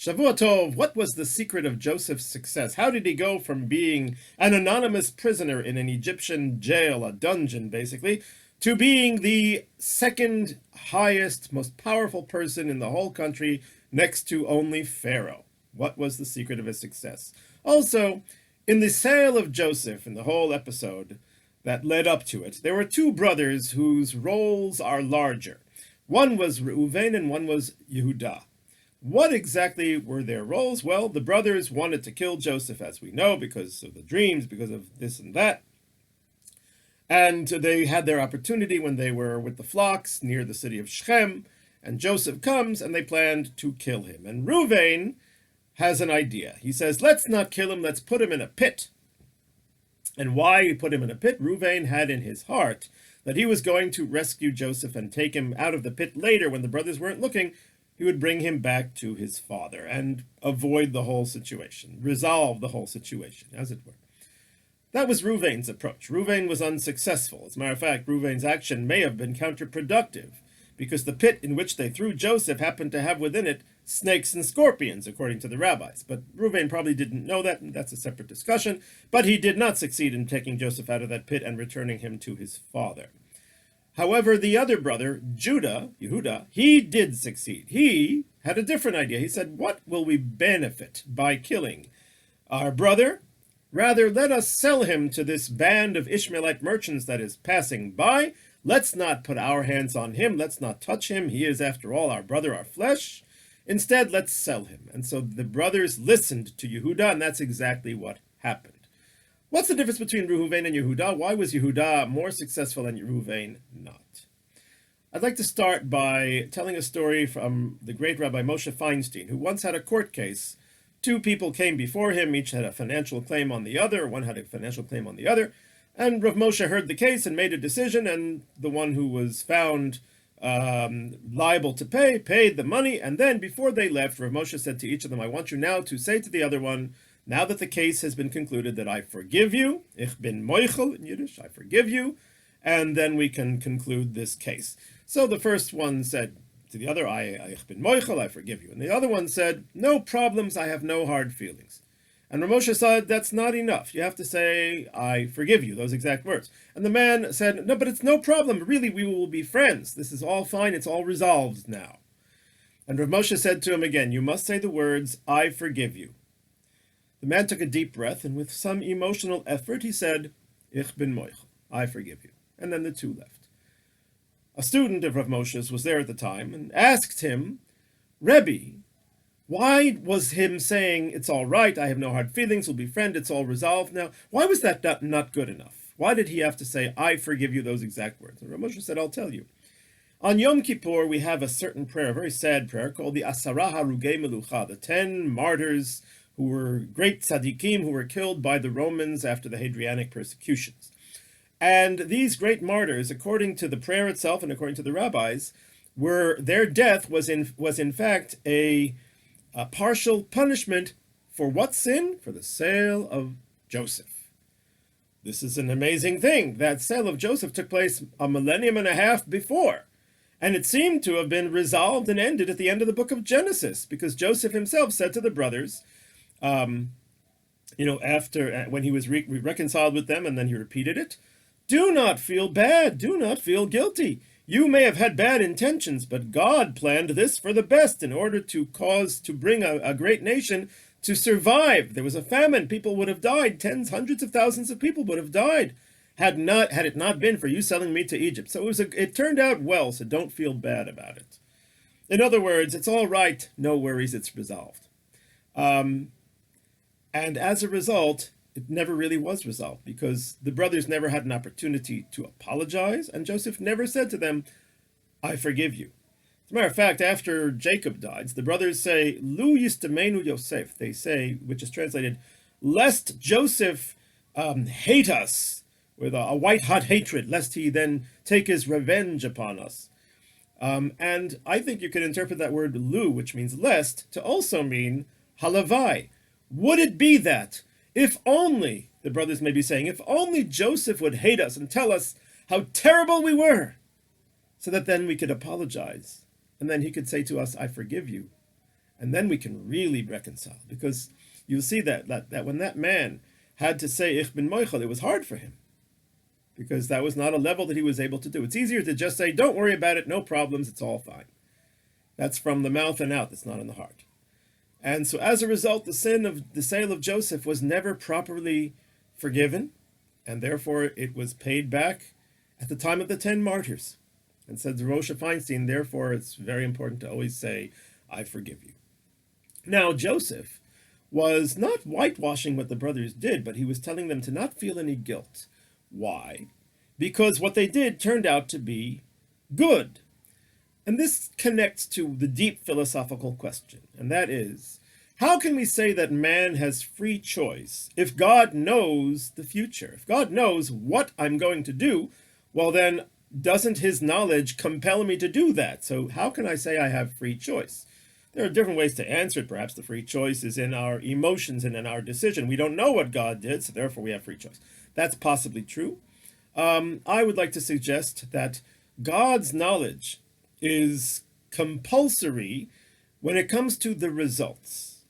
Shavua Tov, what was the secret of Joseph's success? How did he go from being an anonymous prisoner in an Egyptian jail, a dungeon basically, to being the second highest, most powerful person in the whole country next to only Pharaoh? What was the secret of his success? Also, in the sale of Joseph, in the whole episode that led up to it, there were two brothers whose roles are larger. One was Reuven and one was Yehudah. What exactly were their roles? Well, the brothers wanted to kill Joseph, as we know, because of the dreams, because of this and that. And they had their opportunity when they were with the flocks near the city of Shechem, and Joseph comes and they planned to kill him. And Reuven has an idea. He says, let's not kill him, let's put him in a pit. And why he put him in a pit? Reuven had in his heart that he was going to rescue Joseph and take him out of the pit later when the brothers weren't looking. He would bring him back to his father and avoid the whole situation, resolve the whole situation, as it were. That was Reuven's approach. Reuven was unsuccessful. As a matter of fact, Reuven's action may have been counterproductive, because the pit in which they threw Joseph happened to have within it snakes and scorpions, according to the rabbis. But Reuven probably didn't know that, and that's a separate discussion. But he did not succeed in taking Joseph out of that pit and returning him to his father. However, the other brother, Yehudah, he did succeed. He had a different idea. He said, what will we benefit by killing our brother? Rather, let us sell him to this band of Ishmaelite merchants that is passing by. Let's not put our hands on him. Let's not touch him. He is, after all, our brother, our flesh. Instead, let's sell him. And so the brothers listened to Yehudah, and that's exactly what happened. What's the difference between Reuven and Yehudah? Why was Yehudah more successful and Reuven not? I'd like to start by telling a story from the great Rabbi Moshe Feinstein, who once had a court case. Two people came before him, each had a financial claim on the other, one had a financial claim on the other, and Rav Moshe heard the case and made a decision, and the one who was found liable to pay, paid the money, and then before they left, Rav Moshe said to each of them, I want you now to say to the other one, now that the case has been concluded, that I forgive you, ich bin moichel in Yiddish, I forgive you, and then we can conclude this case. So the first one said to the other, ich bin moichel, I forgive you. And the other one said, no problems, I have no hard feelings. And Rav Moshe said, that's not enough. You have to say, I forgive you, those exact words. And the man said, no, but it's no problem. Really, we will be friends. This is all fine. It's all resolved now. And Rav Moshe said to him again, you must say the words, I forgive you. The man took a deep breath, and with some emotional effort, he said, ich bin moichel, I forgive you. And then the two left. A student of Rav Moshe's was there at the time and asked him, Rebbe, why was him saying, it's all right, I have no hard feelings, we'll be friends, it's all resolved now? Why was that not good enough? Why did he have to say, I forgive you, those exact words? And Rav Moshe said, I'll tell you. On Yom Kippur, we have a certain prayer, a very sad prayer, called the Asara Harugei Melucha, the 10 martyrs who were great tzaddikim, who were killed by the Romans after the Hadrianic persecutions. And these great martyrs, according to the prayer itself and according to the rabbis, their death was in fact a partial punishment for what sin? For the sale of Joseph. This is an amazing thing. That sale of Joseph took place a millennium and a half before. And it seemed to have been resolved and ended at the end of the book of Genesis, because Joseph himself said to the brothers, after when he was reconciled with them, and then he repeated it, do not feel bad, do not feel guilty. You may have had bad intentions, but God planned this for the best in order to bring a great nation to survive. There was a famine, people would have died, tens, hundreds of thousands of people would have died had it not been for you selling me to Egypt. So it turned out well, so don't feel bad about it. In other words, it's all right, no worries, it's resolved. And as a result, it never really was resolved, because the brothers never had an opportunity to apologize, and Joseph never said to them, I forgive you. As a matter of fact, after Jacob dies, the brothers say, Lu yistamenu Yosef, they say, which is translated, lest Joseph hate us with a white-hot hatred, lest he then take his revenge upon us. And I think you could interpret that word lu, which means lest, to also mean halavai. Would it be that, if only, the brothers may be saying, if only Joseph would hate us and tell us how terrible we were, so that then we could apologize, and then he could say to us, I forgive you, And then we can really reconcile, because you'll see that when that man had to say Ich bin moichel, it was hard for him, because that was not a level that he was able to do. It's easier to just say, don't worry about it, no problems, it's all fine. That's from the mouth and out, that's not in the heart. And so as a result, the sin of the sale of Joseph was never properly forgiven, and therefore it was paid back at the time of the 10 martyrs. And said Moshe Feinstein, therefore it's very important to always say, I forgive you. Now, Joseph was not whitewashing what the brothers did, but he was telling them to not feel any guilt. Why? Because what they did turned out to be good. And this connects to the deep philosophical question, and that is, how can we say that man has free choice if God knows the future? If God knows what I'm going to do, well then, doesn't his knowledge compel me to do that? So how can I say I have free choice? There are different ways to answer it. Perhaps the free choice is in our emotions and in our decision. We don't know what God did, so therefore we have free choice. That's possibly true. I would like to suggest that God's knowledge is compulsory when it comes to the results.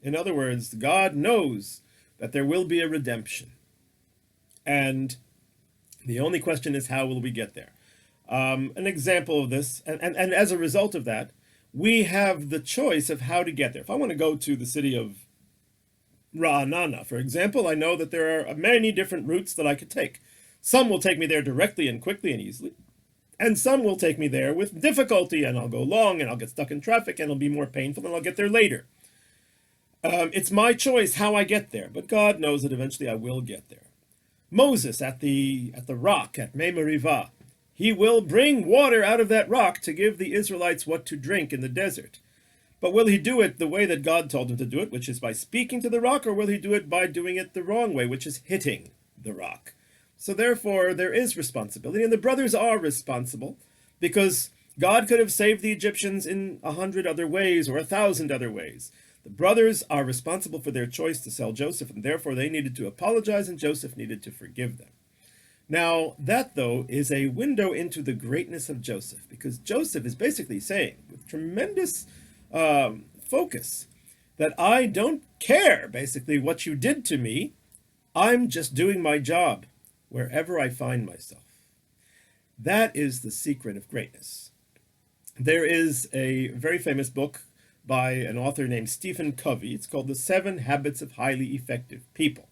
In other words, God knows that there will be a redemption. And the only question is, how will we get there? An example of this, and as a result of that, we have the choice of how to get there. If I want to go to the city of Ra'anana, for example, I know that there are many different routes that I could take. Some will take me there directly and quickly and easily, and some will take me there with difficulty, and I'll go long, and I'll get stuck in traffic, and it'll be more painful, and I'll get there later. It's my choice how I get there, but God knows that eventually I will get there. Moses at the rock at Mei Merivah, he will bring water out of that rock to give the Israelites what to drink in the desert. But will he do it the way that God told him to do it, which is by speaking to the rock, or will he do it by doing it the wrong way, which is hitting the rock? So therefore, there is responsibility, and the brothers are responsible, because God could have saved the Egyptians in 100 other ways, or 1,000 other ways. The brothers are responsible for their choice to sell Joseph, and therefore they needed to apologize, and Joseph needed to forgive them. Now, that, though, is a window into the greatness of Joseph, because Joseph is basically saying, with tremendous focus, that I don't care, basically, what you did to me. I'm just doing my job wherever I find myself. That is the secret of greatness. There is a very famous book by an author named Stephen Covey. It's called The 7 Habits of Highly Effective People.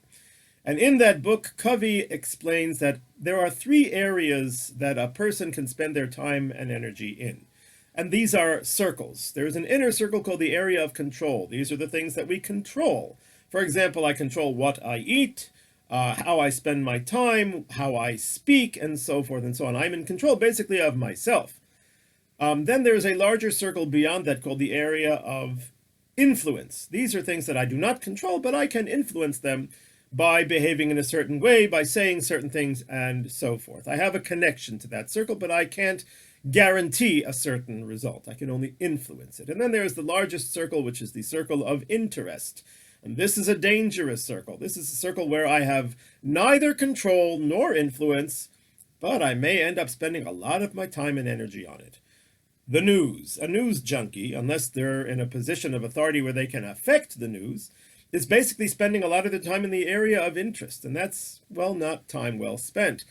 And in that book, Covey explains that there are 3 areas that a person can spend their time and energy in. And these are circles. There's an inner circle called the area of control. These are the things that we control. For example, I control what I eat, how I spend my time, how I speak, and so forth and so on. I'm in control basically of myself. Then there's a larger circle beyond that called the area of influence. These are things that I do not control, but I can influence them by behaving in a certain way, by saying certain things, and so forth. I have a connection to that circle, but I can't guarantee a certain result. I can only influence it. And then there's the largest circle, which is the circle of interest. And this is a dangerous circle. This is a circle where I have neither control nor influence, but I may end up spending a lot of my time and energy on it. The news. A news junkie, unless they're in a position of authority where they can affect the news, is basically spending a lot of their time in the area of interest, and that's, well, not time well spent.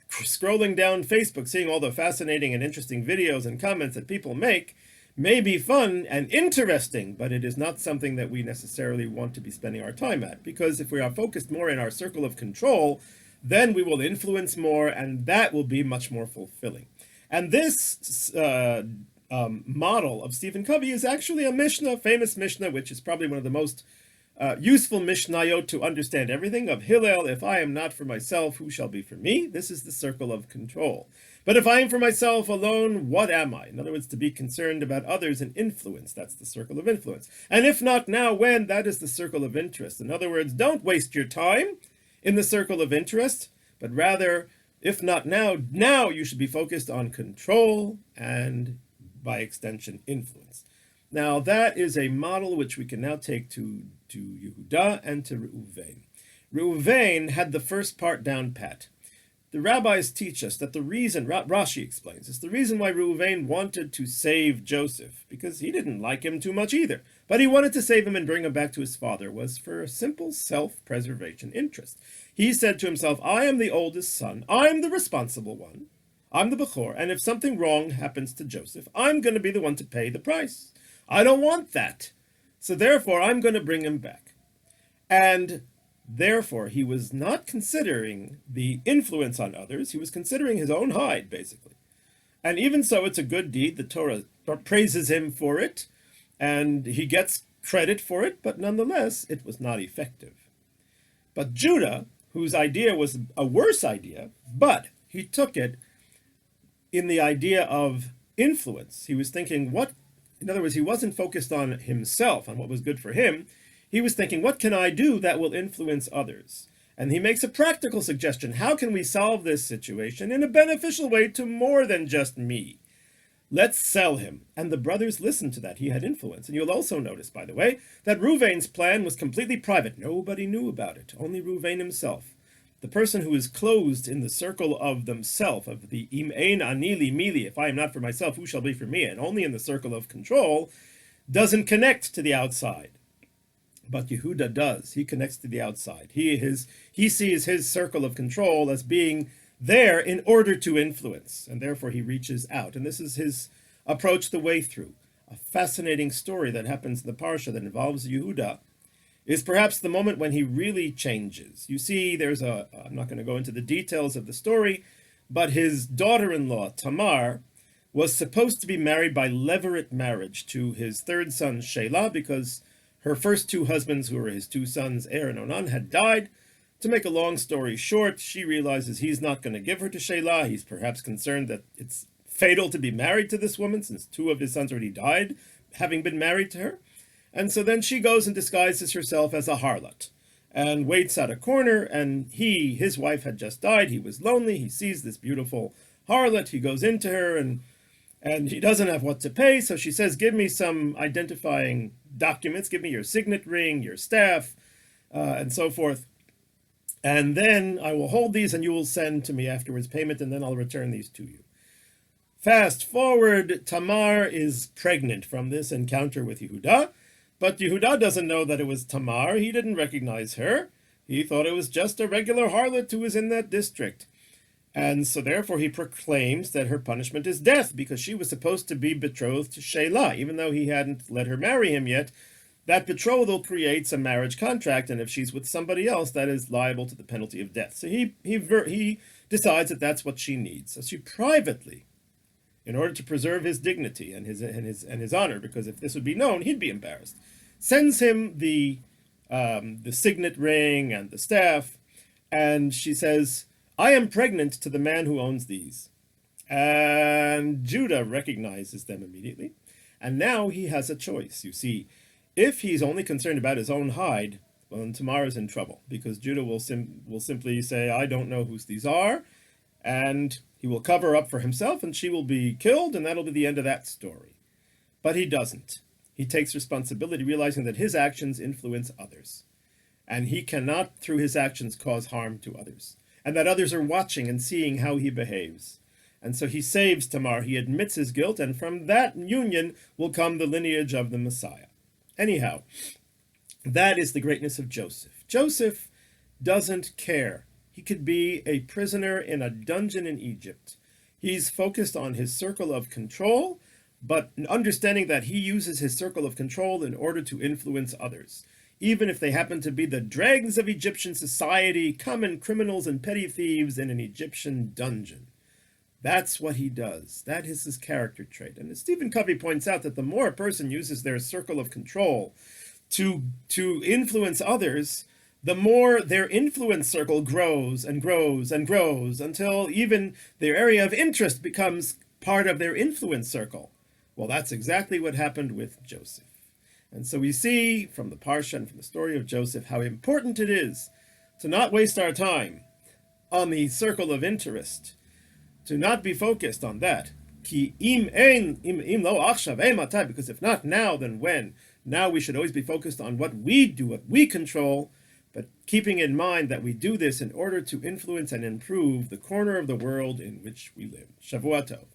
Scrolling down Facebook, seeing all the fascinating and interesting videos and comments that people make may be fun and interesting, but it is not something that we necessarily want to be spending our time at, because if we are focused more in our circle of control, then we will influence more, and that will be much more fulfilling. And this model of Stephen Covey is actually a Mishnah, famous Mishnah, which is probably one of the most useful Mishnayot to understand everything, of Hillel: if I am not for myself, who shall be for me? This is the circle of control. But if I am for myself alone, what am I? In other words, to be concerned about others and influence. That's the circle of influence. And if not now, when? That is the circle of interest. In other words, don't waste your time in the circle of interest, but rather, if not now, now you should be focused on control and, by extension, influence. Now, that is a model which we can now take to Yehuda and to Reuven. Reuven had the first part down pat. The rabbis teach us that the reason, Rashi explains, is the reason why Reuven wanted to save Joseph, because he didn't like him too much either. but he wanted to save him and bring him back to his father, was for a simple self-preservation interest. He said to himself, I am the oldest son, I'm the responsible one, I'm the Bechor, and if something wrong happens to Joseph, I'm going to be the one to pay the price. I don't want that. So therefore, I'm going to bring him back. And therefore, he was not considering the influence on others. He was considering his own hide, basically. And even so, it's a good deed. The Torah praises him for it, and he gets credit for it, but nonetheless, it was not effective. But Judah, whose idea was a worse idea, but he took it in the idea of influence. He was thinking, in other words, he wasn't focused on himself, on what was good for him. He was thinking, what can I do that will influence others? And he makes a practical suggestion. How can we solve this situation in a beneficial way to more than just me? Let's sell him. And the brothers listened to that. He had influence. And you'll also notice, by the way, that Reuven's plan was completely private. Nobody knew about it. Only Reuven himself. The person who is closed in the circle of themselves, of the im ein ani li mili, if I am not for myself, who shall be for me, and only in the circle of control, doesn't connect to the outside. But Yehuda does. He connects to the outside. He sees his circle of control as being there in order to influence, and therefore he reaches out. And this is his approach the way through. A fascinating story that happens in the Parsha that involves Yehuda is perhaps the moment when he really changes. You see, I'm not going to go into the details of the story, but his daughter-in-law, Tamar, was supposed to be married by levirate marriage to his third son, Shelah, because her first two husbands, who were his two sons, Er and Onan, had died. To make a long story short, she realizes he's not going to give her to Shelah. He's perhaps concerned that it's fatal to be married to this woman, since two of his sons already died, having been married to her. And so then she goes and disguises herself as a harlot and waits at a corner, and his wife had just died. He was lonely. He sees this beautiful harlot. He goes into her, and he doesn't have what to pay, so she says, give me some identifying documents, give me your signet ring, your staff, and so forth. And then I will hold these, and you will send to me afterwards payment, and then I'll return these to you. Fast forward, Tamar is pregnant from this encounter with Yehuda, but Yehuda doesn't know that it was Tamar. He didn't recognize her. He thought it was just a regular harlot who was in that district. And so therefore he proclaims that her punishment is death, because she was supposed to be betrothed to Shelah, even though he hadn't let her marry him yet. That betrothal creates a marriage contract, and if she's with somebody else, that is liable to the penalty of death. So he decides that that's what she needs. So she privately, in order to preserve his dignity and his honor, because if this would be known, he'd be embarrassed, sends him the signet ring and the staff, and she says, I am pregnant to the man who owns these. And Judah recognizes them immediately, and now he has a choice. You see, if he's only concerned about his own hide, well, then Tamar is in trouble, because Judah will simply say, I don't know whose these are, and he will cover up for himself, and she will be killed, and that'll be the end of that story. But he doesn't. He takes responsibility, realizing that his actions influence others, and he cannot, through his actions, cause harm to others, and that others are watching and seeing how he behaves. And so he saves Tamar, he admits his guilt, and from that union will come the lineage of the Messiah. Anyhow, that is the greatness of Joseph. Joseph doesn't care. He could be a prisoner in a dungeon in Egypt. He's focused on his circle of control, but understanding that he uses his circle of control in order to influence others, even if they happen to be the dregs of Egyptian society, common criminals and petty thieves in an Egyptian dungeon. That's what he does. That is his character trait. And as Stephen Covey points out, that the more a person uses their circle of control to influence others, the more their influence circle grows and grows and grows, until even their area of interest becomes part of their influence circle. Well, that's exactly what happened with Joseph. And so we see from the Parsha and from the story of Joseph how important it is to not waste our time on the circle of interest, to not be focused on that. Because if not now, then when? Now we should always be focused on what we do, what we control, but keeping in mind that we do this in order to influence and improve the corner of the world in which we live. Shavua Tov.